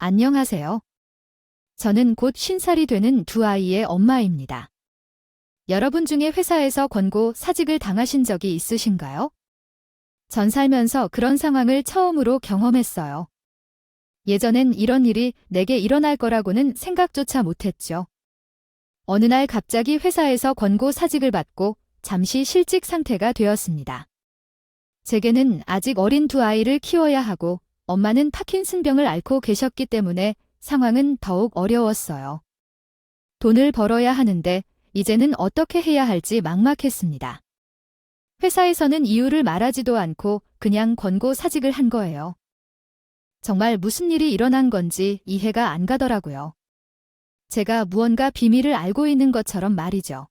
안녕하세요. 저는 곧 50살이 되는 두 아이의 엄마입니다. 여러분 중에 회사에서 권고 사직을 당하신 적이 있으신가요? 전 살면서 그런 상황을 처음으로 경험했어요. 예전엔 이런 일이 내게 일어날 거라고는 생각조차 못했죠. 어느 날 갑자기 회사에서 권고 사직을 받고 잠시 실직 상태가 되었습니다. 제게는 아직 어린 두 아이를 키워야 하고 엄마는 파킨슨병을 앓고 계셨기 때문에 상황은 더욱 어려웠어요. 돈을 벌어야 하는데 이제는 어떻게 해야 할지 막막했습니다. 회사에서는 이유를 말하지도 않고 그냥 권고 사직을 한 거예요. 정말 무슨 일이 일어난 건지 이해가 안 가더라고요. 제가 무언가 비밀을 알고 있는 것처럼 말이죠.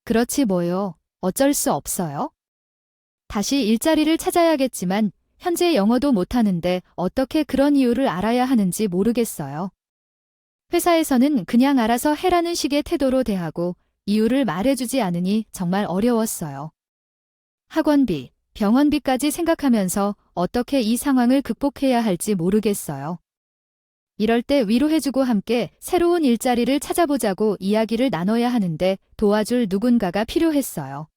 그렇지 뭐요. 어쩔 수 없어요. 다시 일자리를 찾아야겠지만 현재 영어도 못하는데 어떻게 그런 이유를 알아야 하는지 모르겠어요. 회사에서는 그냥 알아서 해라는 식의 태도로 대하고 이유를 말해주지 않으니 정말 어려웠어요. 학원비, 병원비까지 생각하면서 어떻게 이 상황을 극복해야 할지 모르겠어요. 이럴 때 위로해주고 함께 새로운 일자리를 찾아보자고 이야기를 나눠야 하는데 도와줄 누군가가 필요했어요.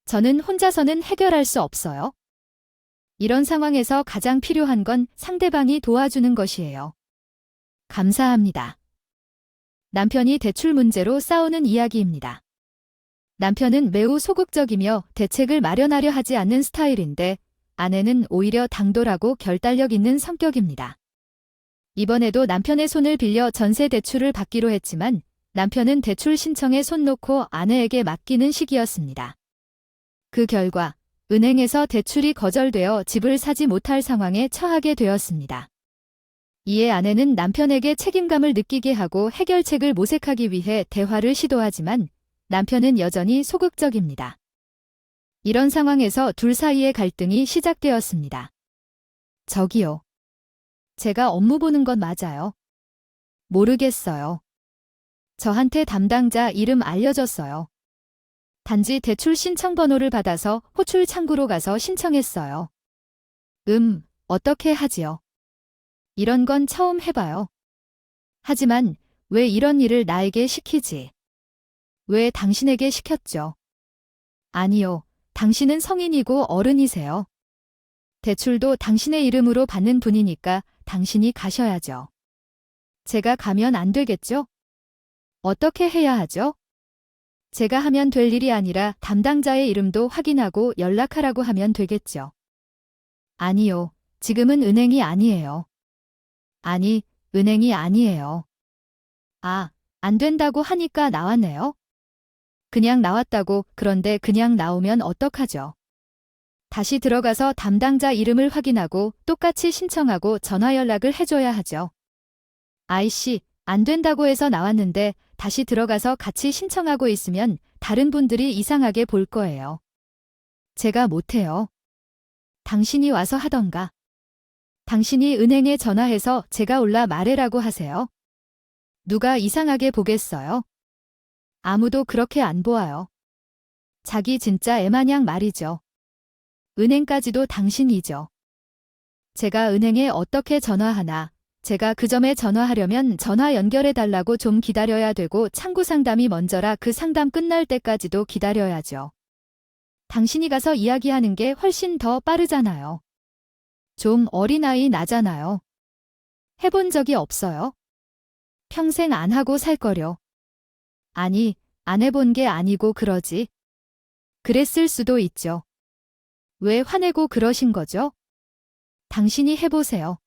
저는 혼자서는 해결할 수 없어요. 이런 상황에서 가장 필요한 건 상대방이 도와주는 것이에요. 감사합니다. 남편이 대출 문제로 싸우는 이야기입니다. 남편은 매우 소극적이며 대책을 마련하려 하지 않는 스타일인데 아내는 오히려 당돌하고 결단력 있는 성격입니다. 이번에도 남편의 손을 빌려 전세 대출을 받기로 했지만 남편은 대출 신청에 손 놓고 아내에게 맡기는 식이었습니다. 그 결과 은행에서 대출이 거절되어 집을 사지 못할 상황에 처하게 되었습니다. 이에 아내는 남편에게 책임감을 느끼게 하고 해결책을 모색하기 위해 대화를 시도하지만 남편은 여전히 소극적입니다. 이런 상황에서 둘 사이의 갈등이 시작되었습니다. 저기요. 제가 업무 보는 건 맞아요? 모르겠어요. 저한테 담당자 이름 알려줬어요. 단지 대출 신청 번호를 받아서 호출 창구로 가서 신청했어요. 어떻게 하지요? 이런 건 처음 해봐요. 하지만 왜 이런 일을 나에게 시키지? 왜 당신에게 시켰죠? 아니요, 당신은 성인이고 어른이세요. 대출도 당신의 이름으로 받는 분이니까 당신이 가셔야죠. 제가 가면 안 되겠죠? 어떻게 해야 하죠? 제가 하면 될 일이 아니라 담당자의 이름도 확인하고 연락하라고 하면 되겠죠. 아니요, 지금은 은행이 아니에요. 아니, 은행이 아니에요. 아, 안 된다고 하니까 나왔네요. 그냥 나왔다고. 그런데 그냥 나오면 어떡하죠? 다시 들어가서 담당자 이름을 확인하고 똑같이 신청하고 전화 연락을 해줘야 하죠. 아이씨, 안 된다고 해서 나왔는데 다시 들어가서 같이 신청하고 있으면 다른 분들이 이상하게 볼 거예요. 제가 못해요. 당신이 와서 하던가. 당신이 은행에 전화해서 제가 올라 말해라고 하세요. 누가 이상하게 보겠어요? 아무도 그렇게 안 보아요. 자기 진짜 애마냥 말이죠. 은행까지도 당신이죠. 제가 은행에 어떻게 전화하나. 제가 그 점에 전화하려면 전화 연결해달라고 좀 기다려야 되고 창구 상담이 먼저라 그 상담 끝날 때까지도 기다려야죠. 당신이 가서 이야기하는 게 훨씬 더 빠르잖아요. 좀 어린아이 나잖아요. 해본 적이 없어요. 평생 안 하고 살 거려. 아니, 안 해본 게 아니고 그러지. 그랬을 수도 있죠. 왜 화내고 그러신 거죠? 당신이 해보세요.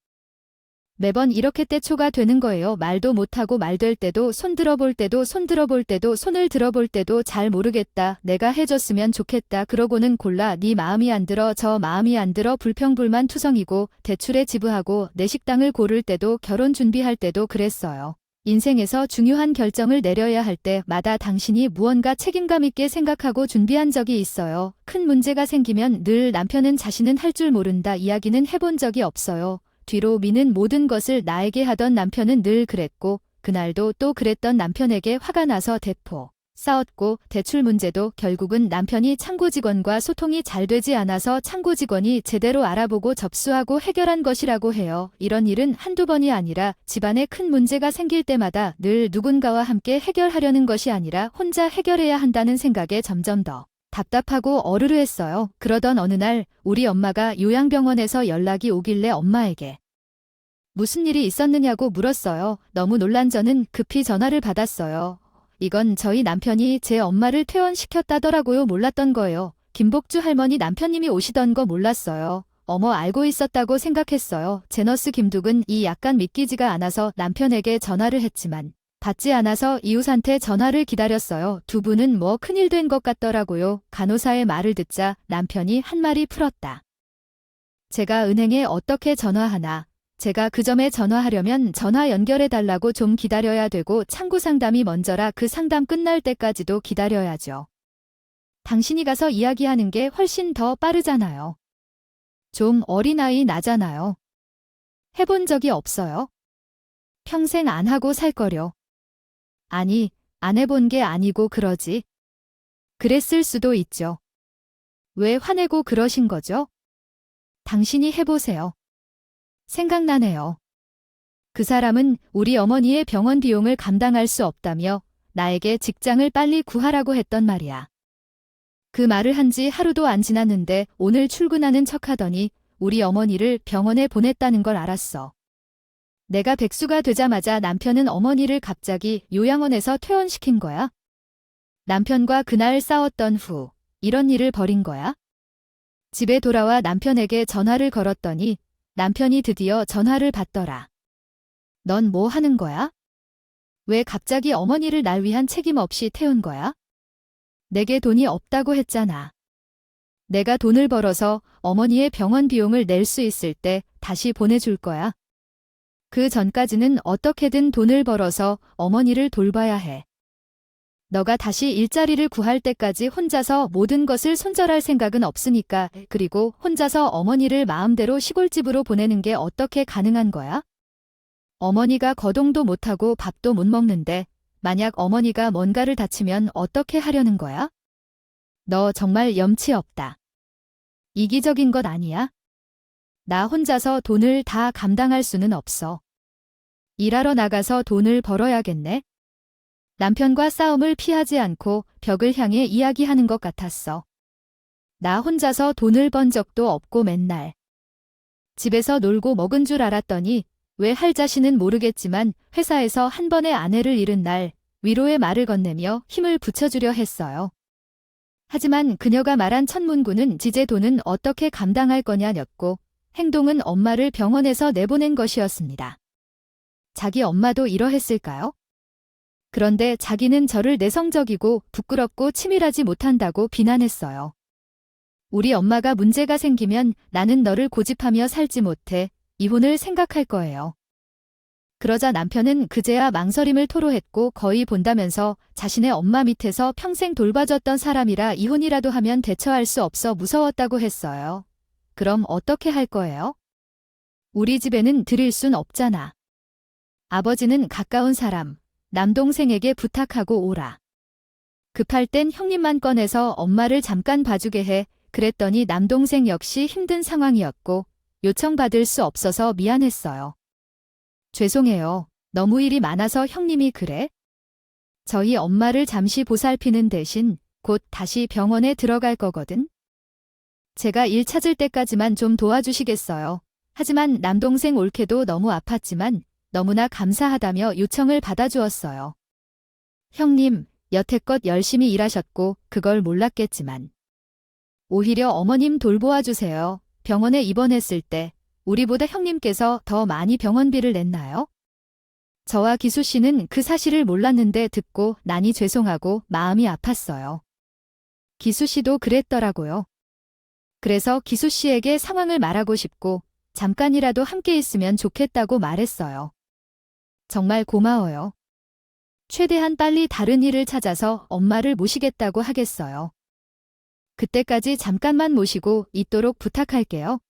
매번 이렇게 떼초가 되는 거예요. 말도 못하고 말될 때도 손 들어볼 때도 손 들어볼 때도 손을 들어볼 때도 잘 모르겠다. 내가 해줬으면 좋겠다. 그러고는 골라 네 마음이 안 들어 저 마음이 안 들어 불평불만 투성이고 대출에 지불하고 내 식당을 고를 때도 결혼 준비할 때도 그랬어요. 인생에서 중요한 결정을 내려야 할 때마다 당신이 무언가 책임감 있게 생각하고 준비한 적이 있어요. 큰 문제가 생기면 늘 남편은 자신은 할 줄 모른다 이야기는 해본 적이 없어요. 뒤로 미는 모든 것을 나에게 하던 남편은 늘 그랬고 그날도 또 그랬던 남편에게 화가 나서 대포 싸웠고 대출 문제도 결국은 남편이 창고 직원과 소통이 잘 되지 않아서 창고 직원이 제대로 알아보고 접수하고 해결한 것이라고 해요. 이런 일은 한두 번이 아니라 집안에 큰 문제가 생길 때마다 늘 누군가와 함께 해결하려는 것이 아니라 혼자 해결해야 한다는 생각에 점점 더 답답하고 어르르했어요. 그러던 어느 날 우리 엄마가 요양병원에서 연락이 오길래 엄마에게 무슨 일이 있었느냐고 물었어요. 너무 놀란 저는 급히 전화를 받았어요. 이건 저희 남편이 제 엄마를 퇴원시켰다더라고요. 몰랐던 거예요. 김복주 할머니 남편님이 오시던 거 몰랐어요. 어머 알고 있었다고 생각했어요. 제너스 김숙은 이 약간 믿기지가 않아서 남편에게 전화를 했지만 받지 않아서 이웃한테 전화를 기다렸어요. 두 분은 뭐 큰일 된 것 같더라고요. 간호사의 말을 듣자 남편이 한 말이 풀었다. 제가 은행에 어떻게 전화하나. 제가 그 점에 전화하려면 전화 연결해달라고 좀 기다려야 되고 창구 상담이 먼저라 그 상담 끝날 때까지도 기다려야죠. 당신이 가서 이야기하는 게 훨씬 더 빠르잖아요. 좀 어린아이 나잖아요. 해본 적이 없어요. 평생 안 하고 살 거려. 아니, 안 해본 게 아니고 그러지. 그랬을 수도 있죠. 왜 화내고 그러신 거죠? 당신이 해보세요. 생각나네요. 그 사람은 우리 어머니의 병원 비용을 감당할 수 없다며 나에게 직장을 빨리 구하라고 했던 말이야. 그 말을 한 지 하루도 안 지났는데 오늘 출근하는 척하더니 우리 어머니를 병원에 보냈다는 걸 알았어. 내가 백수가 되자마자 남편은 어머니를 갑자기 요양원에서 퇴원시킨 거야? 남편과 그날 싸웠던 후 이런 일을 벌인 거야? 집에 돌아와 남편에게 전화를 걸었더니 남편이 드디어 전화를 받더라. 넌 뭐 하는 거야? 왜 갑자기 어머니를 날 위한 책임 없이 태운 거야? 내게 돈이 없다고 했잖아. 내가 돈을 벌어서 어머니의 병원 비용을 낼 수 있을 때 다시 보내줄 거야. 그 전까지는 어떻게든 돈을 벌어서 어머니를 돌봐야 해. 너가 다시 일자리를 구할 때까지 혼자서 모든 것을 손절할 생각은 없으니까. 그리고 혼자서 어머니를 마음대로 시골집으로 보내는 게 어떻게 가능한 거야? 어머니가 거동도 못하고 밥도 못 먹는데 만약 어머니가 뭔가를 다치면 어떻게 하려는 거야? 너 정말 염치 없다. 이기적인 것 아니야? 나 혼자서 돈을 다 감당할 수는 없어. 일하러 나가서 돈을 벌어야겠네. 남편과 싸움을 피하지 않고 벽을 향해 이야기하는 것 같았어. 나 혼자서 돈을 번 적도 없고 맨날 집에서 놀고 먹은 줄 알았더니 왜 할 자신은 모르겠지만 회사에서 한 번의 아내를 잃은 날 위로의 말을 건네며 힘을 붙여주려 했어요. 하지만 그녀가 말한 첫 문구는 지제 돈은 어떻게 감당할 거냐였고 행동은 엄마를 병원에서 내보낸 것이었습니다. 자기 엄마도 이러했을까요? 그런데 자기는 저를 내성적이고 부끄럽고 치밀하지 못한다고 비난했어요. 우리 엄마가 문제가 생기면 나는 너를 고집하며 살지 못해 이혼을 생각할 거예요. 그러자 남편은 그제야 망설임을 토로했고 거의 본다면서 자신의 엄마 밑에서 평생 돌봐줬던 사람이라 이혼이라도 하면 대처할 수 없어 무서웠다고 했어요. 그럼 어떻게 할 거예요? 우리 집에는 드릴 순 없잖아. 아버지는 가까운 사람, 남동생에게 부탁하고 오라. 급할 땐 형님만 꺼내서 엄마를 잠깐 봐주게 해. 그랬더니 남동생 역시 힘든 상황이었고 요청받을 수 없어서 미안했어요. 죄송해요. 너무 일이 많아서 형님이 그래? 저희 엄마를 잠시 보살피는 대신 곧 다시 병원에 들어갈 거거든. 제가 일 찾을 때까지만 좀 도와주시겠어요. 하지만 남동생 옳게도 너무 아팠지만 너무나 감사하다며 요청을 받아주었어요. 형님, 여태껏 열심히 일하셨고 그걸 몰랐겠지만 오히려 어머님 돌보아 주세요. 병원에 입원했을 때 우리보다 형님께서 더 많이 병원비를 냈나요? 저와 기수 씨는 그 사실을 몰랐는데 듣고 나니 죄송하고 마음이 아팠어요. 기수 씨도 그랬더라고요. 그래서 기수 씨에게 상황을 말하고 싶고 잠깐이라도 함께 있으면 좋겠다고 말했어요. 정말 고마워요. 최대한 빨리 다른 일을 찾아서 엄마를 모시겠다고 하겠어요. 그때까지 잠깐만 모시고 있도록 부탁할게요.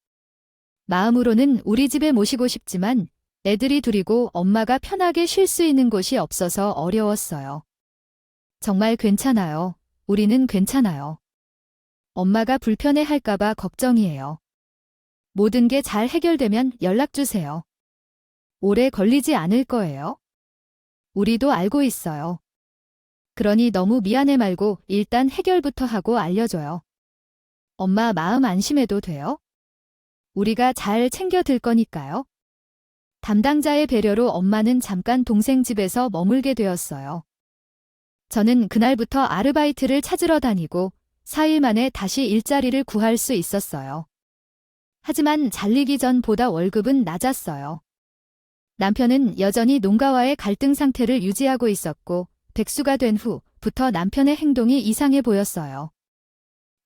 마음으로는 우리 집에 모시고 싶지만 애들이 둘이고 엄마가 편하게 쉴 수 있는 곳이 없어서 어려웠어요. 정말 괜찮아요. 우리는 괜찮아요. 엄마가 불편해 할까봐 걱정이에요. 모든 게 잘 해결되면 연락 주세요. 오래 걸리지 않을 거예요. 우리도 알고 있어요. 그러니 너무 미안해 말고 일단 해결부터 하고 알려줘요. 엄마 마음 안심해도 돼요? 우리가 잘 챙겨들 거니까요. 담당자의 배려로 엄마는 잠깐 동생 집에서 머물게 되었어요. 저는 그날부터 아르바이트를 찾으러 다니고 4일 만에 다시 일자리를 구할 수 있었어요. 하지만 잘리기 전보다 월급은 낮았어요. 남편은 여전히 농가와의 갈등 상태를 유지하고 있었고 백수가 된 후부터 남편의 행동이 이상해 보였어요.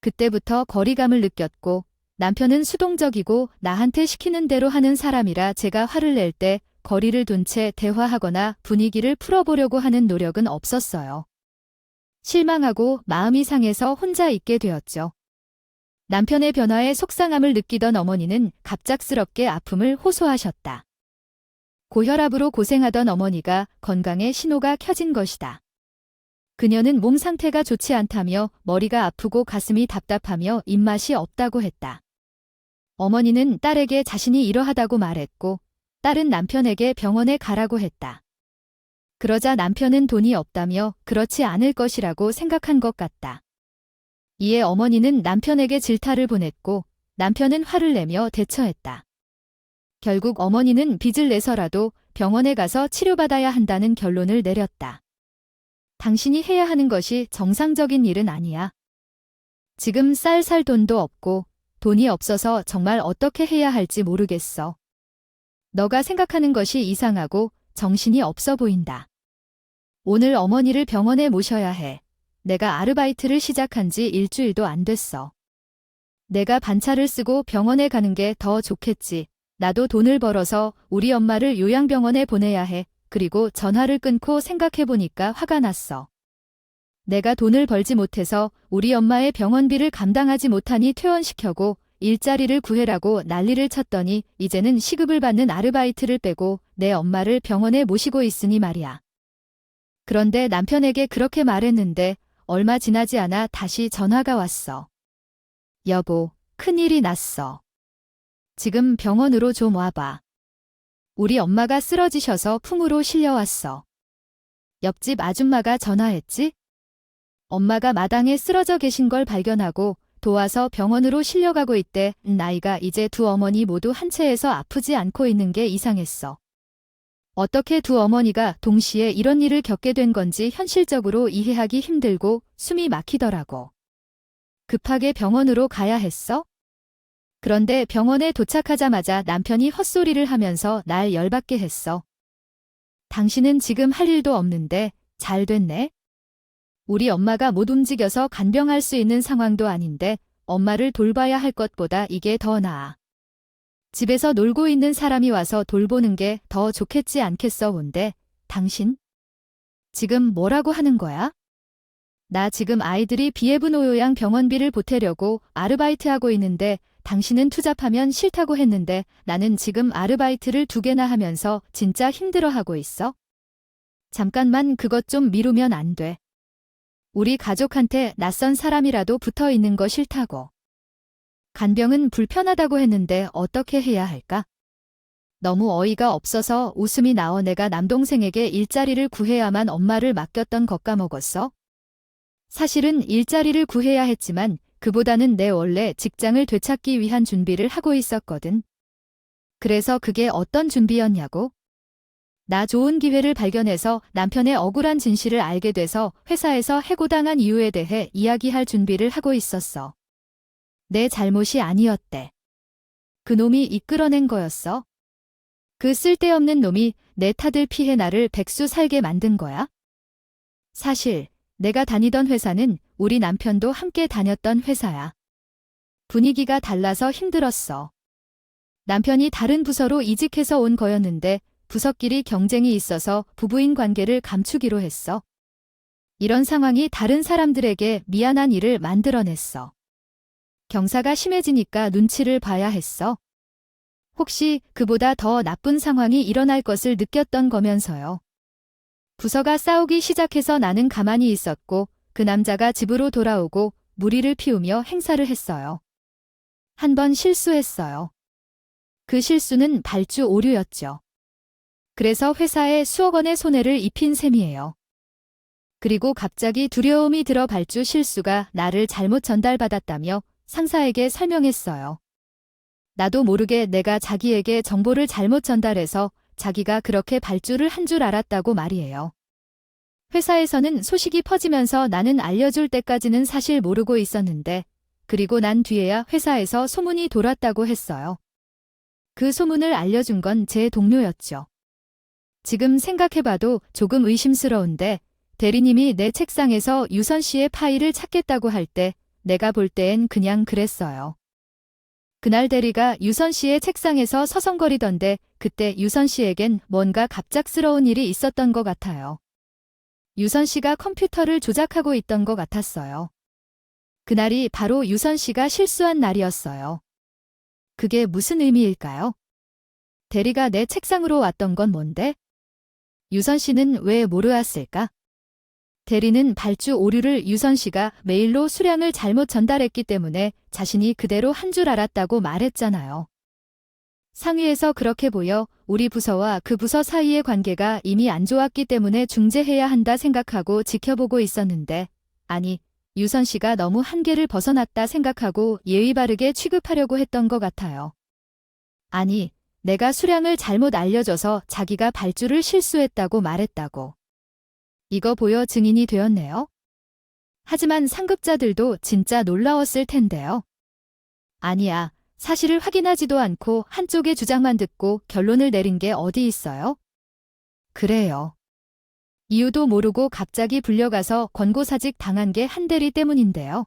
그때부터 거리감을 느꼈고 남편은 수동적이고 나한테 시키는 대로 하는 사람이라 제가 화를 낼 때 거리를 둔 채 대화하거나 분위기를 풀어보려고 하는 노력은 없었어요. 실망하고 마음이 상해서 혼자 있게 되었죠. 남편의 변화에 속상함을 느끼던 어머니는 갑작스럽게 아픔을 호소하셨다. 고혈압으로 고생하던 어머니가 건강에 신호가 켜진 것이다. 그녀는 몸 상태가 좋지 않다며 머리가 아프고 가슴이 답답하며 입맛이 없다고 했다. 어머니는 딸에게 자신이 이러하다고 말했고 딸은 남편에게 병원에 가라고 했다. 그러자 남편은 돈이 없다며 그렇지 않을 것이라고 생각한 것 같다. 이에 어머니는 남편에게 질타를 보냈고 남편은 화를 내며 대처했다. 결국 어머니는 빚을 내서라도 병원에 가서 치료받아야 한다는 결론을 내렸다. 당신이 해야 하는 것이 정상적인 일은 아니야. 지금 쌀 살 돈도 없고 돈이 없어서 정말 어떻게 해야 할지 모르겠어. 너가 생각하는 것이 이상하고 정신이 없어 보인다. 오늘 어머니를 병원에 모셔야 해. 내가 아르바이트를 시작한 지 일주일도 안 됐어. 내가 반차를 쓰고 병원에 가는 게 더 좋겠지. 나도 돈을 벌어서 우리 엄마를 요양병원에 보내야 해. 그리고 전화를 끊고 생각해보니까 화가 났어. 내가 돈을 벌지 못해서 우리 엄마의 병원비를 감당하지 못하니 퇴원시켜고 일자리를 구해라고 난리를 쳤더니 이제는 시급을 받는 아르바이트를 빼고 내 엄마를 병원에 모시고 있으니 말이야. 그런데 남편에게 그렇게 말했는데 얼마 지나지 않아 다시 전화가 왔어. 여보, 큰일이 났어. 지금 병원으로 좀 와봐. 우리 엄마가 쓰러지셔서 풍으로 실려왔어. 옆집 아줌마가 전화했지? 엄마가 마당에 쓰러져 계신 걸 발견하고 도와서 병원으로 실려가고 있대. 나이가 이제 두 어머니 모두 한 채에서 아프지 않고 있는 게 이상했어. 어떻게 두 어머니가 동시에 이런 일을 겪게 된 건지 현실적으로 이해하기 힘들고 숨이 막히더라고. 급하게 병원으로 가야 했어? 그런데 병원에 도착하자마자 남편이 헛소리를 하면서 날 열받게 했어. 당신은 지금 할 일도 없는데 잘 됐네? 우리 엄마가 못 움직여서 간병할 수 있는 상황도 아닌데 엄마를 돌봐야 할 것보다 이게 더 나아. 집에서 놀고 있는 사람이 와서 돌보는 게 더 좋겠지 않겠어 본데 당신? 지금 뭐라고 하는 거야? 나 지금 아이들이 비해부노요양 병원비를 보태려고 아르바이트하고 있는데 당신은 투잡하면 싫다고 했는데 나는 지금 아르바이트를 2개나 하면서 진짜 힘들어하고 있어? 잠깐만 그것 좀 미루면 안 돼. 우리 가족한테 낯선 사람이라도 붙어 있는 거 싫다고. 간병은 불편하다고 했는데 어떻게 해야 할까? 너무 어이가 없어서 웃음이 나어 내가 남동생에게 일자리를 구해야만 엄마를 맡겼던 것 까먹었어? 사실은 일자리를 구해야 했지만 그보다는 내 원래 직장을 되찾기 위한 준비를 하고 있었거든. 그래서 그게 어떤 준비였냐고? 나 좋은 기회를 발견해서 남편의 억울한 진실을 알게 돼서 회사에서 해고당한 이유에 대해 이야기할 준비를 하고 있었어. 내 잘못이 아니었대. 그놈이 이끌어낸 거였어. 그 쓸데없는 놈이 내 탓을 피해 나를 백수 살게 만든 거야? 사실 내가 다니던 회사는 우리 남편도 함께 다녔던 회사야. 분위기가 달라서 힘들었어. 남편이 다른 부서로 이직해서 온 거였는데 부서끼리 경쟁이 있어서 부부인 관계를 감추기로 했어. 이런 상황이 다른 사람들에게 미안한 일을 만들어냈어. 경사가 심해지니까 눈치를 봐야 했어. 혹시 그보다 더 나쁜 상황이 일어날 것을 느꼈던 거면서요. 부서가 싸우기 시작해서 나는 가만히 있었고 그 남자가 집으로 돌아오고 무리를 피우며 행사를 했어요. 한 번 실수했어요. 그 실수는 발주 오류였죠. 그래서 회사에 수억 원의 손해를 입힌 셈이에요. 그리고 갑자기 두려움이 들어 발주 실수가 나를 잘못 전달받았다며 상사에게 설명했어요. 나도 모르게 내가 자기에게 정보를 잘못 전달해서 자기가 그렇게 발주를 한 줄 알았다고 말이에요. 회사에서는 소식이 퍼지면서 나는 알려줄 때까지는 사실 모르고 있었는데 그리고 난 뒤에야 회사에서 소문이 돌았다고 했어요. 그 소문을 알려준 건 제 동료였죠. 지금 생각해봐도 조금 의심스러운데 대리님이 내 책상에서 유선 씨의 파일을 찾겠다고 할 때 내가 볼 때엔 그냥 그랬어요. 그날 대리가 유선 씨의 책상에서 서성거리던데 그때 유선 씨에겐 뭔가 갑작스러운 일이 있었던 것 같아요. 유선 씨가 컴퓨터를 조작하고 있던 것 같았어요. 그날이 바로 유선 씨가 실수한 날이었어요. 그게 무슨 의미일까요? 대리가 내 책상으로 왔던 건 뭔데? 유선 씨는 왜 모르았을까? 대리는 발주 오류를 유선 씨가 메일로 수량을 잘못 전달했기 때문에 자신이 그대로 한 줄 알았다고 말했잖아요. 상위에서 그렇게 보여 우리 부서와 그 부서 사이의 관계가 이미 안 좋았기 때문에 중재해야 한다 생각하고 지켜보고 있었는데 아니 유선 씨가 너무 한계를 벗어났다 생각하고 예의 바르게 취급하려고 했던 것 같아요. 아니 내가 수량을 잘못 알려줘서 자기가 발주를 실수했다고 말했다고. 이거 보여 증인이 되었네요. 하지만 상급자들도 진짜 놀라웠을 텐데요. 아니야. 사실을 확인하지도 않고 한쪽의 주장만 듣고 결론을 내린 게 어디 있어요? 그래요. 이유도 모르고 갑자기 불려가서 권고사직 당한 게 한 대리 때문인데요.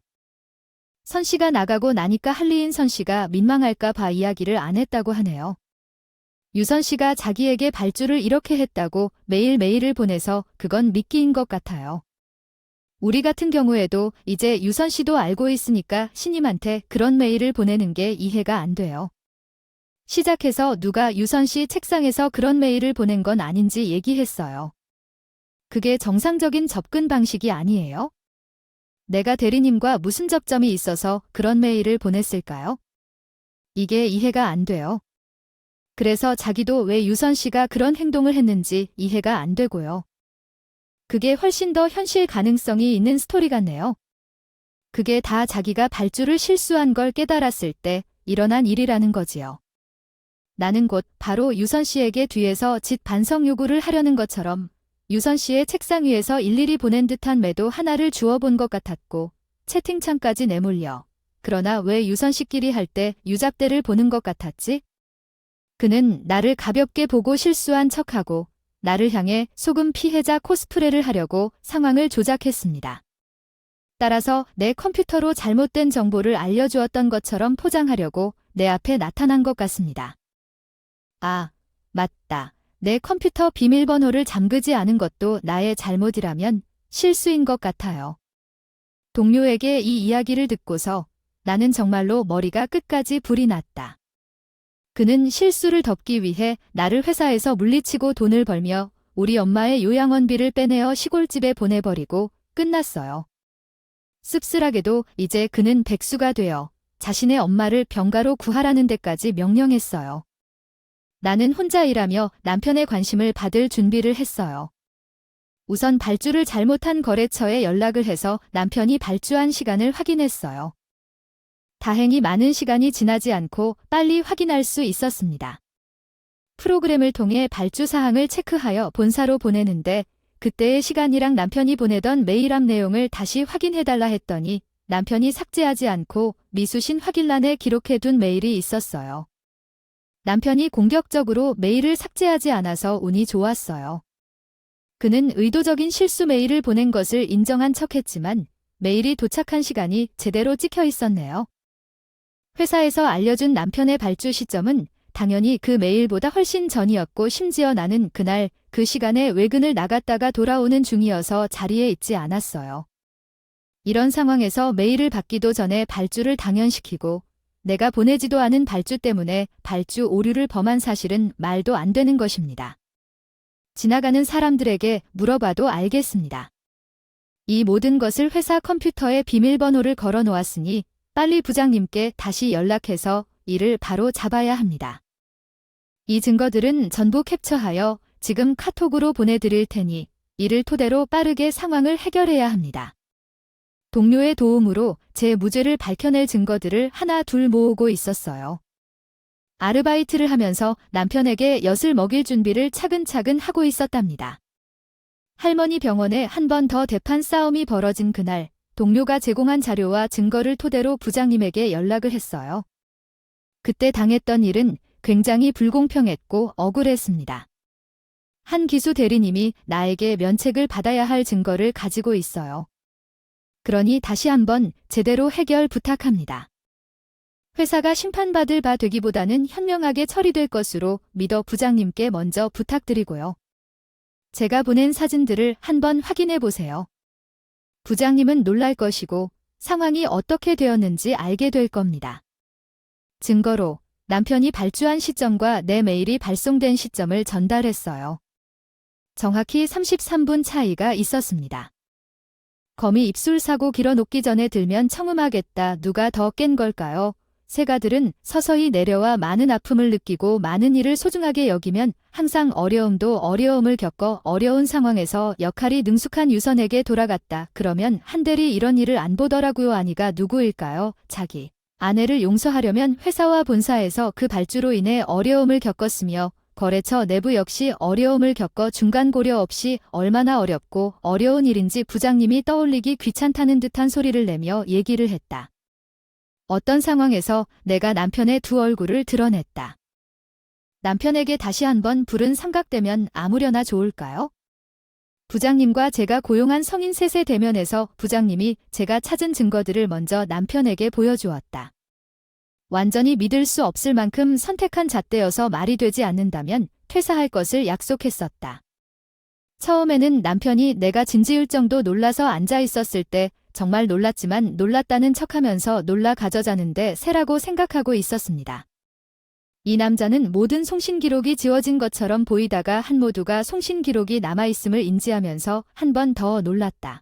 선 씨가 나가고 나니까 한리인 선 씨가 민망할까 봐 이야기를 안 했다고 하네요. 유선 씨가 자기에게 발주를 이렇게 했다고 매일매일을 보내서 그건 미끼인 것 같아요. 우리 같은 경우에도 이제 유선 씨도 알고 있으니까 신임한테 그런 메일을 보내는 게 이해가 안 돼요. 시작해서 누가 유선 씨 책상에서 그런 메일을 보낸 건 아닌지 얘기했어요. 그게 정상적인 접근 방식이 아니에요? 내가 대리님과 무슨 접점이 있어서 그런 메일을 보냈을까요? 이게 이해가 안 돼요. 그래서 자기도 왜 유선 씨가 그런 행동을 했는지 이해가 안 되고요. 그게 훨씬 더 현실 가능성이 있는 스토리 같네요. 그게 다 자기가 발주를 실수한 걸 깨달았을 때 일어난 일이라는 거지요. 나는 곧 바로 유선 씨에게 뒤에서 집 반성 요구를 하려는 것처럼 유선 씨의 책상 위에서 일일이 보낸 듯한 매도 하나를 주워본 것 같았고 채팅창까지 내몰려. 그러나 왜 유선 씨끼리 할 때 유잡대를 보는 것 같았지? 그는 나를 가볍게 보고 실수한 척하고 나를 향해 소금 피해자 코스프레를 하려고 상황을 조작했습니다. 따라서 내 컴퓨터로 잘못된 정보를 알려주었던 것처럼 포장하려고 내 앞에 나타난 것 같습니다. 아, 맞다. 내 컴퓨터 비밀번호를 잠그지 않은 것도 나의 잘못이라면 실수인 것 같아요. 동료에게 이 이야기를 듣고서 나는 정말로 머리가 끝까지 불이 났다. 그는 실수를 덮기 위해 나를 회사에서 물리치고 돈을 벌며 우리 엄마의 요양원비를 빼내어 시골집에 보내버리고 끝났어요. 씁쓸하게도 이제 그는 백수가 되어 자신의 엄마를 병가로 구하라는 데까지 명령했어요. 나는 혼자 일하며 남편의 관심을 받을 준비를 했어요. 우선 발주를 잘못한 거래처에 연락을 해서 남편이 발주한 시간을 확인했어요. 다행히 많은 시간이 지나지 않고 빨리 확인할 수 있었습니다. 프로그램을 통해 발주 사항을 체크하여 본사로 보내는데 그때의 시간이랑 남편이 보내던 메일함 내용을 다시 확인해달라 했더니 남편이 삭제하지 않고 미수신 확인란에 기록해둔 메일이 있었어요. 남편이 공격적으로 메일을 삭제하지 않아서 운이 좋았어요. 그는 의도적인 실수 메일을 보낸 것을 인정한 척했지만 메일이 도착한 시간이 제대로 찍혀 있었네요. 회사에서 알려준 남편의 발주 시점은 당연히 그 메일보다 훨씬 전이었고 심지어 나는 그날 그 시간에 외근을 나갔다가 돌아오는 중이어서 자리에 있지 않았어요. 이런 상황에서 메일을 받기도 전에 발주를 당연시키고 내가 보내지도 않은 발주 때문에 발주 오류를 범한 사실은 말도 안 되는 것입니다. 지나가는 사람들에게 물어봐도 알겠습니다. 이 모든 것을 회사 컴퓨터에 비밀번호를 걸어 놓았으니 빨리 부장님께 다시 연락해서 이를 바로 잡아야 합니다. 이 증거들은 전부 캡처하여 지금 카톡으로 보내드릴 테니 이를 토대로 빠르게 상황을 해결해야 합니다. 동료의 도움으로 제 무죄를 밝혀낼 증거들을 하나 둘 모으고 있었어요. 아르바이트를 하면서 남편에게 엿을 먹일 준비를 차근차근 하고 있었답니다. 할머니 병원에 한 번 더 대판 싸움이 벌어진 그날, 동료가 제공한 자료와 증거를 토대로 부장님에게 연락을 했어요. 그때 당했던 일은 굉장히 불공평했고 억울했습니다. 한 기수 대리님이 나에게 면책을 받아야 할 증거를 가지고 있어요. 그러니 다시 한번 제대로 해결 부탁합니다. 회사가 심판받을 바 되기보다는 현명하게 처리될 것으로 믿어 부장님께 먼저 부탁드리고요. 제가 보낸 사진들을 한번 확인해 보세요. 부장님은 놀랄 것이고 상황이 어떻게 되었는지 알게 될 겁니다. 증거로 남편이 발주한 시점과 내 메일이 발송된 시점을 전달했어요. 정확히 33분 차이가 있었습니다. 거미 입술 사고 길어놓기 전에 들면 청음하겠다. 누가 더 깬 걸까요? 새가들은 서서히 내려와 많은 아픔을 느끼고 많은 일을 소중하게 여기면 항상 어려움도 어려움을 겪어 어려운 상황에서 역할이 능숙한 유선에게 돌아갔다. 그러면 한대리 이런 일을 안 보더라고요. 아니가 누구일까요? 자기 아내를 용서하려면 회사와 본사에서 그 발주로 인해 어려움을 겪었으며 거래처 내부 역시 어려움을 겪어 중간 고려 없이 얼마나 어렵고 어려운 일인지 부장님이 떠올리기 귀찮다는 듯한 소리를 내며 얘기를 했다. 어떤 상황에서 내가 남편의 두 얼굴을 드러냈다. 남편에게 다시 한번 불은 삼각대면 아무려나 좋을까요? 부장님과 제가 고용한 성인 셋의 대면에서 부장님이 제가 찾은 증거들을 먼저 남편에게 보여주었다. 완전히 믿을 수 없을 만큼 선택한 잣대여서 말이 되지 않는다면 퇴사할 것을 약속했었다. 처음에는 남편이 내가 진지을 정도 놀라서 앉아 있었을 때 정말 놀랐지만 놀랐다는 척하면서 놀라 가져자는데 새라고 생각하고 있었습니다. 이 남자는 모든 송신 기록이 지워진 것처럼 보이다가 한 모두가 송신 기록이 남아있음을 인지하면서 한 번 더 놀랐다.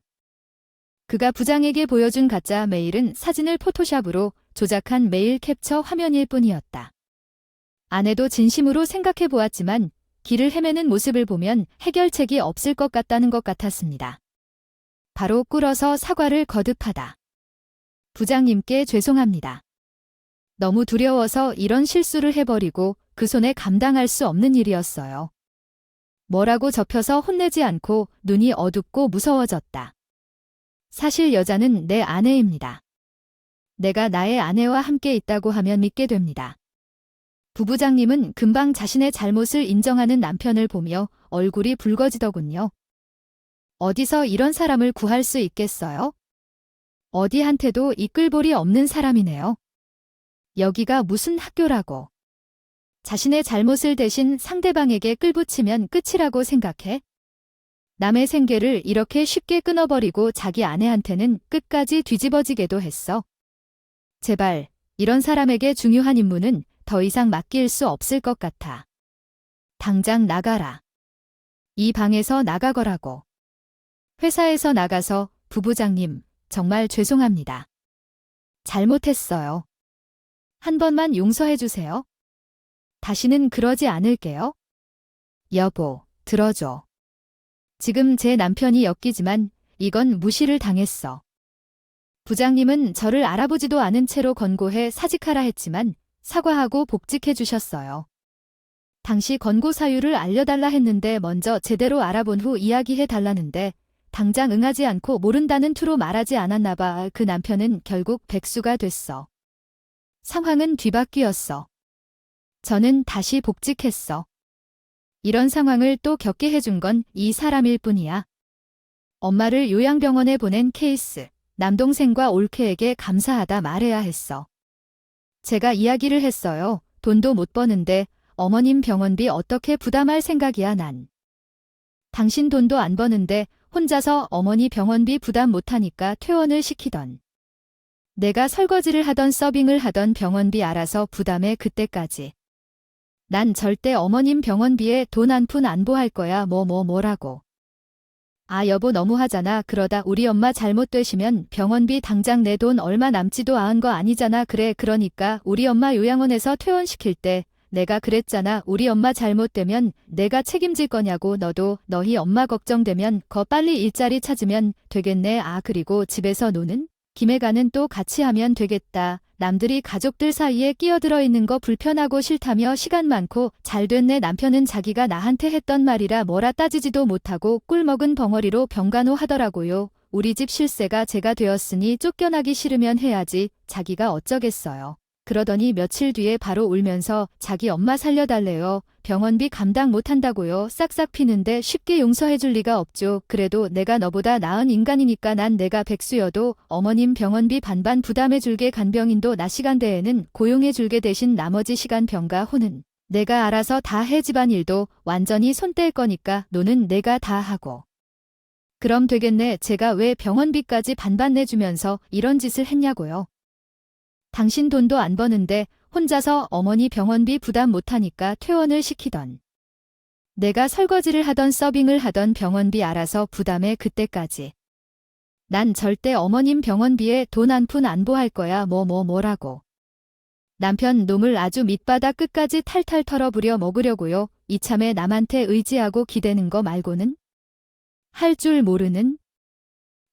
그가 부장에게 보여준 가짜 메일은 사진을 포토샵으로 조작한 메일 캡처 화면일 뿐이었다. 아내도 진심으로 생각해 보았지만 길을 헤매는 모습을 보면 해결책이 없을 것 같다는 것 같았습니다. 바로 꿇어서 사과를 거듭하다. 부장님께 죄송합니다. 너무 두려워서 이런 실수를 해버리고 그 손에 감당할 수 없는 일이었어요. 뭐라고 접혀서 혼내지 않고 눈이 어둡고 무서워졌다. 사실 여자는 내 아내입니다. 내가 나의 아내와 함께 있다고 하면 믿게 됩니다. 부부장님은 금방 자신의 잘못을 인정하는 남편을 보며 얼굴이 붉어지더군요. 어디서 이런 사람을 구할 수 있겠어요? 어디한테도 이끌볼이 없는 사람이네요. 여기가 무슨 학교라고. 자신의 잘못을 대신 상대방에게 끌붙이면 끝이라고 생각해? 남의 생계를 이렇게 쉽게 끊어버리고 자기 아내한테는 끝까지 뒤집어지게도 했어. 제발, 이런 사람에게 중요한 임무는 더 이상 맡길 수 없을 것 같아. 당장 나가라. 이 방에서 나가거라고. 회사에서 나가서 부부장님, 정말 죄송합니다. 잘못했어요. 한 번만 용서해 주세요. 다시는 그러지 않을게요. 여보, 들어줘. 지금 제 남편이 엮이지만 이건 무시를 당했어. 부장님은 저를 알아보지도 않은 채로 권고해 사직하라 했지만 사과하고 복직해 주셨어요. 당시 권고 사유를 알려달라 했는데 먼저 제대로 알아본 후 이야기해 달라는데 당장 응하지 않고 모른다는 투로 말하지 않았나 봐. 그 남편은 결국 백수가 됐어. 상황은 뒤바뀌었어. 저는 다시 복직했어. 이런 상황을 또 겪게 해준 건 이 사람일 뿐이야. 엄마를 요양병원에 보낸 케이스, 남동생과 올케에게 감사하다 말해야 했어. 제가 이야기를 했어요. 돈도 못 버는데 어머님 병원비 어떻게 부담할 생각이야 난. 당신 돈도 안 버는데 혼자서 어머니 병원비 부담 못하니까 퇴원을 시키던. 내가 설거지를 하던 서빙을 하던 병원비 알아서 부담해 그때까지. 난 절대 어머님 병원비에 돈 한 푼 안 보할 거야. 뭐라고. 아 여보 너무하잖아. 그러다 우리 엄마 잘못되시면 병원비 당장 내 돈 얼마 남지도 않은 거 아니잖아. 그래 그러니까 우리 엄마 요양원에서 퇴원시킬 때 내가 그랬잖아. 우리 엄마 잘못되면 내가 책임질 거냐고. 너도 너희 엄마 걱정되면 거 빨리 일자리 찾으면 되겠네. 아 그리고 집에서 노는 김혜가는 또 같이 하면 되겠다. 남들이 가족들 사이에 끼어들어 있는 거 불편하고 싫다며 시간 많고 잘된 내 남편은 자기가 나한테 했던 말이라 뭐라 따지지도 못하고 꿀먹은 벙어리로 병간호 하더라고요. 우리 집 실세가 제가 되었으니 쫓겨나기 싫으면 해야지. 자기가 어쩌겠어요. 그러더니 며칠 뒤에 바로 울면서 자기 엄마 살려달래요. 병원비 감당 못한다고요. 싹싹 피는데 쉽게 용서해줄 리가 없죠. 그래도 내가 너보다 나은 인간이니까 난 내가 백수여도 어머님 병원비 반반 부담해줄게. 간병인도 낮 시간대에는 고용해줄게. 대신 나머지 시간 병가 호는 내가 알아서 다 해. 집안일도 완전히 손 뗄 거니까 노는 내가 다 하고. 그럼 되겠네. 제가 왜 병원비까지 반반 내주면서 이런 짓을 했냐고요. 당신 돈도 안 버는데 혼자서 어머니 병원비 부담 못하니까 퇴원을 시키던. 내가 설거지를 하던 서빙을 하던 병원비 알아서 부담해. 그때까지. 난 절대 어머님 병원비에 돈 한 푼 안 보할 거야. 뭐라고. 남편 놈을 아주 밑바닥 끝까지 탈탈 털어부려 먹으려고요. 이참에 남한테 의지하고 기대는 거 말고는 할 줄 모르는.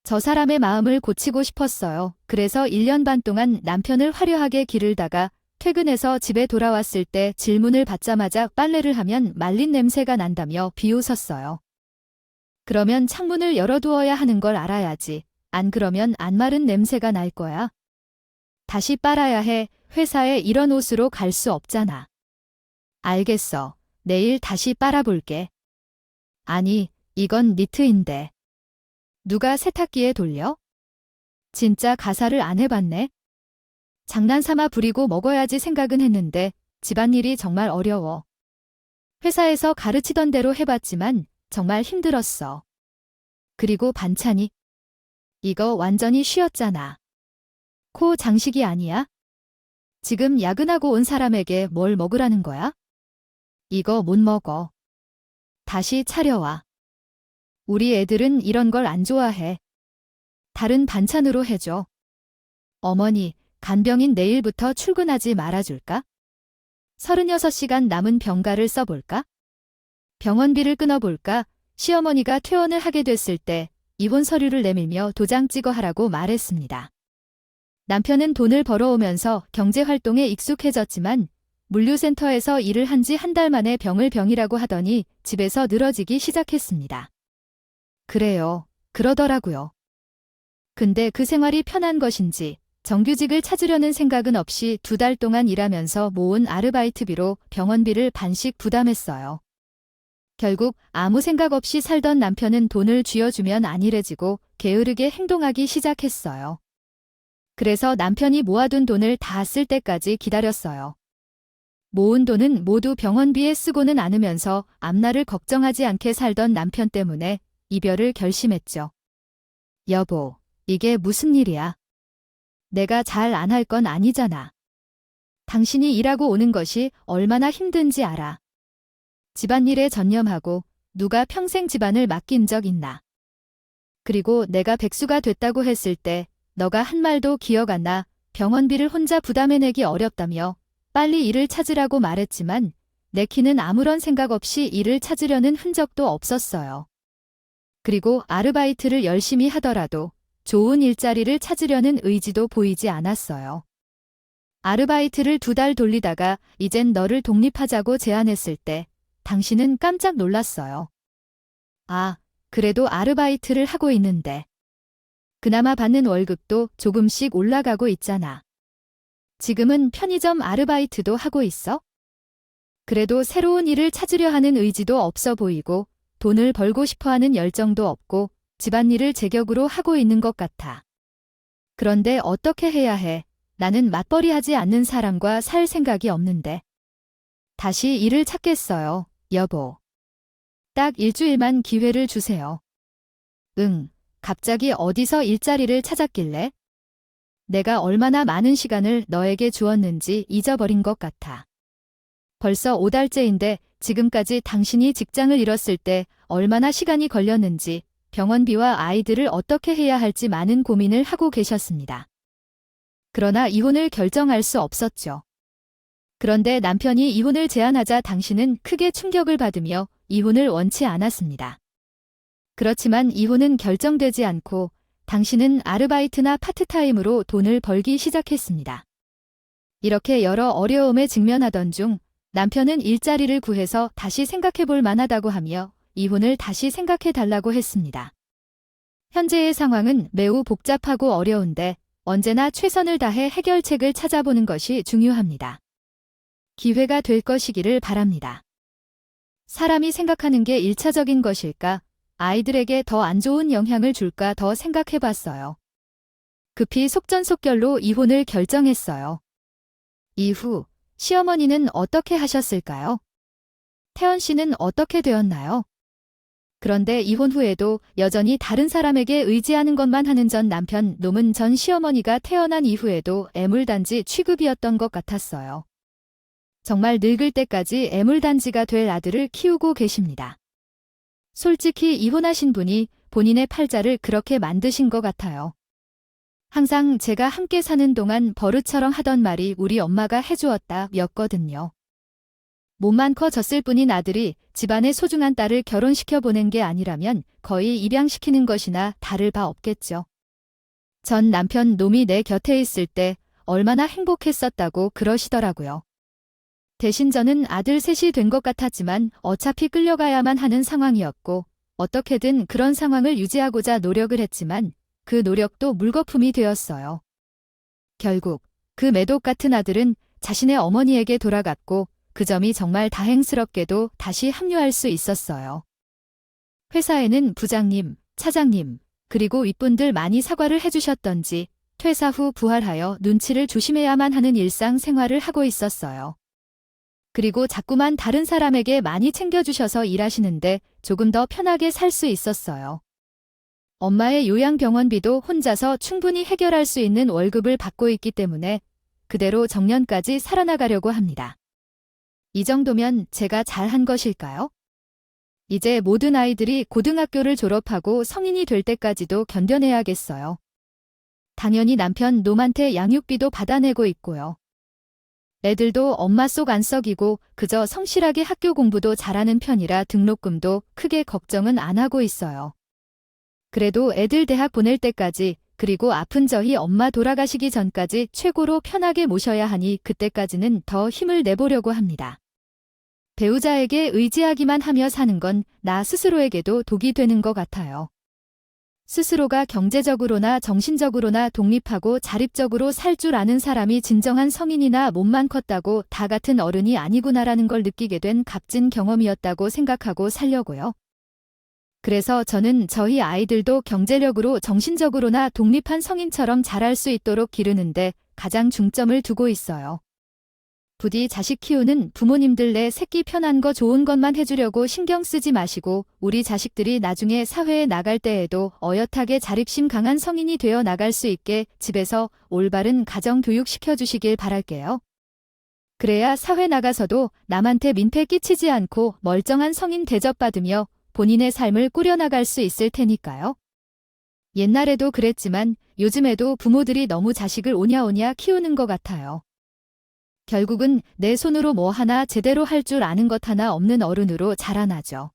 저 사람의 마음을 고치고 싶었어요. 그래서 1년 반 동안 남편을 화려하게 기르다가 퇴근해서 집에 돌아왔을 때 질문을 받자마자 빨래를 하면 말린 냄새가 난다며 비웃었어요. 그러면 창문을 열어두어야 하는 걸 알아야지. 안 그러면 안 마른 냄새가 날 거야. 다시 빨아야 해. 회사에 이런 옷으로 갈 수 없잖아. 알겠어. 내일 다시 빨아볼게. 아니, 이건 니트인데. 누가 세탁기에 돌려? 진짜 가사를 안 해봤네. 장난삼아 부리고 먹어야지 생각은 했는데 집안일이 정말 어려워. 회사에서 가르치던 대로 해봤지만 정말 힘들었어. 그리고 반찬이. 이거 완전히 쉬었잖아. 코 장식이 아니야? 지금 야근하고 온 사람에게 뭘 먹으라는 거야? 이거 못 먹어. 다시 차려와. 우리 애들은 이런 걸 안 좋아해. 다른 반찬으로 해줘. 어머니, 간병인 내일부터 출근하지 말아줄까? 36시간 남은 병가를 써볼까? 병원비를 끊어볼까? 시어머니가 퇴원을 하게 됐을 때 이혼 서류를 내밀며 도장 찍어 하라고 말했습니다. 남편은 돈을 벌어오면서 경제활동에 익숙해졌지만 물류센터에서 일을 한 지 한 달 만에 병이라고 하더니 집에서 늘어지기 시작했습니다. 그래요. 그러더라고요. 근데 그 생활이 편한 것인지 정규직을 찾으려는 생각은 없이 2달 동안 일하면서 모은 아르바이트비로 병원비를 반씩 부담했어요. 결국 아무 생각 없이 살던 남편은 돈을 쥐어주면 안일해지고 게으르게 행동하기 시작했어요. 그래서 남편이 모아둔 돈을 다 쓸 때까지 기다렸어요. 모은 돈은 모두 병원비에 쓰고는 않으면서 앞날을 걱정하지 않게 살던 남편 때문에 이별을 결심했죠. 여보, 이게 무슨 일이야? 내가 잘 안 할 건 아니잖아. 당신이 일하고 오는 것이 얼마나 힘든지 알아. 집안일에 전념하고 누가 평생 집안을 맡긴 적 있나? 그리고 내가 백수가 됐다고 했을 때 너가 한 말도 기억 안 나. 병원비를 혼자 부담해내기 어렵다며 빨리 일을 찾으라고 말했지만 내 키는 아무런 생각 없이 일을 찾으려는 흔적도 없었어요. 그리고 아르바이트를 열심히 하더라도 좋은 일자리를 찾으려는 의지도 보이지 않았어요. 아르바이트를 2달 돌리다가 이젠 너를 독립하자고 제안했을 때 당신은 깜짝 놀랐어요. 아, 그래도 아르바이트를 하고 있는데. 그나마 받는 월급도 조금씩 올라가고 있잖아. 지금은 편의점 아르바이트도 하고 있어? 그래도 새로운 일을 찾으려 하는 의지도 없어 보이고 돈을 벌고 싶어하는 열정도 없고 집안일을 제격으로 하고 있는 것 같아. 그런데 어떻게 해야 해? 나는 맞벌이하지 않는 사람과 살 생각이 없는데. 다시 일을 찾겠어요, 여보. 딱 일주일만 기회를 주세요. 응, 갑자기 어디서 일자리를 찾았길래? 내가 얼마나 많은 시간을 너에게 주었는지 잊어버린 것 같아. 벌써 5달째인데 지금까지 당신이 직장을 잃었을 때 얼마나 시간이 걸렸는지, 병원비와 아이들을 어떻게 해야 할지 많은 고민을 하고 계셨습니다. 그러나 이혼을 결정할 수 없었죠. 그런데 남편이 이혼을 제안하자 당신은 크게 충격을 받으며 이혼을 원치 않았습니다. 그렇지만 이혼은 결정되지 않고 당신은 아르바이트나 파트타임으로 돈을 벌기 시작했습니다. 이렇게 여러 어려움에 직면하던 중 남편은 일자리를 구해서 다시 생각해 볼 만하다고 하며 이혼을 다시 생각해 달라고 했습니다. 현재의 상황은 매우 복잡하고 어려운데 언제나 최선을 다해 해결책을 찾아보는 것이 중요합니다. 기회가 될 것이기를 바랍니다. 사람이 생각하는 게 1차적인 것일까? 아이들에게 더 안 좋은 영향을 줄까 더 생각해 봤어요. 급히 속전속결로 이혼을 결정했어요. 이후 시어머니는 어떻게 하셨을까요? 태연 씨는 어떻게 되었나요? 그런데 이혼 후에도 여전히 다른 사람에게 의지하는 것만 하는 전 남편 놈은 전 시어머니가 태어난 이후에도 애물단지 취급이었던 것 같았어요. 정말 늙을 때까지 애물단지가 될 아들을 키우고 계십니다. 솔직히 이혼하신 분이 본인의 팔자를 그렇게 만드신 것 같아요. 항상 제가 함께 사는 동안 버릇처럼 하던 말이 우리 엄마가 해주었다 였거든요. 몸만 커졌을 뿐인 아들이 집안의 소중한 딸을 결혼시켜 보낸 게 아니라면 거의 입양시키는 것이나 다를 바 없겠죠. 전 남편 놈이 내 곁에 있을 때 얼마나 행복했었다고 그러시더라고요. 대신 저는 아들 셋이 된 것 같았지만 어차피 끌려가야만 하는 상황이었고 어떻게든 그런 상황을 유지하고자 노력을 했지만 그 노력도 물거품이 되었어요. 결국 그 매독 같은 아들은 자신의 어머니에게 돌아갔고 그 점이 정말 다행스럽게도 다시 합류할 수 있었어요. 회사에는 부장님, 차장님, 그리고 윗분들 많이 사과를 해주셨던지 퇴사 후 부활하여 눈치를 조심해야만 하는 일상 생활을 하고 있었어요. 그리고 자꾸만 다른 사람에게 많이 챙겨주셔서 일하시는데 조금 더 편하게 살 수 있었어요. 엄마의 요양병원비도 혼자서 충분히 해결할 수 있는 월급을 받고 있기 때문에 그대로 정년까지 살아나가려고 합니다. 이 정도면 제가 잘한 것일까요? 이제 모든 아이들이 고등학교를 졸업하고 성인이 될 때까지도 견뎌내야겠어요. 당연히 남편 놈한테 양육비도 받아내고 있고요. 애들도 엄마 속 안 썩이고 그저 성실하게 학교 공부도 잘하는 편이라 등록금도 크게 걱정은 안 하고 있어요. 그래도 애들 대학 보낼 때까지 그리고 아픈 저희 엄마 돌아가시기 전까지 최고로 편하게 모셔야 하니 그때까지는 더 힘을 내보려고 합니다. 배우자에게 의지하기만 하며 사는 건 나 스스로에게도 독이 되는 것 같아요. 스스로가 경제적으로나 정신적으로나 독립하고 자립적으로 살 줄 아는 사람이 진정한 성인이나 몸만 컸다고 다 같은 어른이 아니구나라는 걸 느끼게 된 값진 경험이었다고 생각하고 살려고요. 그래서 저는 저희 아이들도 경제력으로 정신적으로나 독립한 성인처럼 자랄 수 있도록 기르는데 가장 중점을 두고 있어요. 부디 자식 키우는 부모님들 내 새끼 편한 거 좋은 것만 해주려고 신경 쓰지 마시고 우리 자식들이 나중에 사회에 나갈 때에도 어엿하게 자립심 강한 성인이 되어 나갈 수 있게 집에서 올바른 가정 교육 시켜주시길 바랄게요. 그래야 사회 나가서도 남한테 민폐 끼치지 않고 멀쩡한 성인 대접받으며 본인의 삶을 꾸려나갈 수 있을 테니까요. 옛날에도 그랬지만 요즘에도 부모들이 너무 자식을 오냐오냐 키우는 것 같아요. 결국은 내 손으로 뭐 하나 제대로 할 줄 아는 것 하나 없는 어른으로 자라나죠.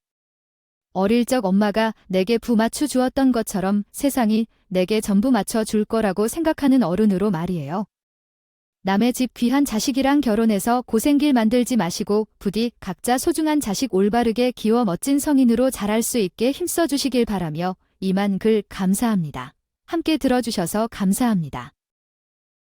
어릴 적 엄마가 내게 부 맞춰 주었던 것처럼 세상이 내게 전부 맞춰 줄 거라고 생각하는 어른으로 말이에요. 남의 집 귀한 자식이랑 결혼해서 고생길 만들지 마시고 부디 각자 소중한 자식 올바르게 키워 멋진 성인으로 자랄 수 있게 힘써 주시길 바라며 이만 글 감사합니다. 함께 들어주셔서 감사합니다.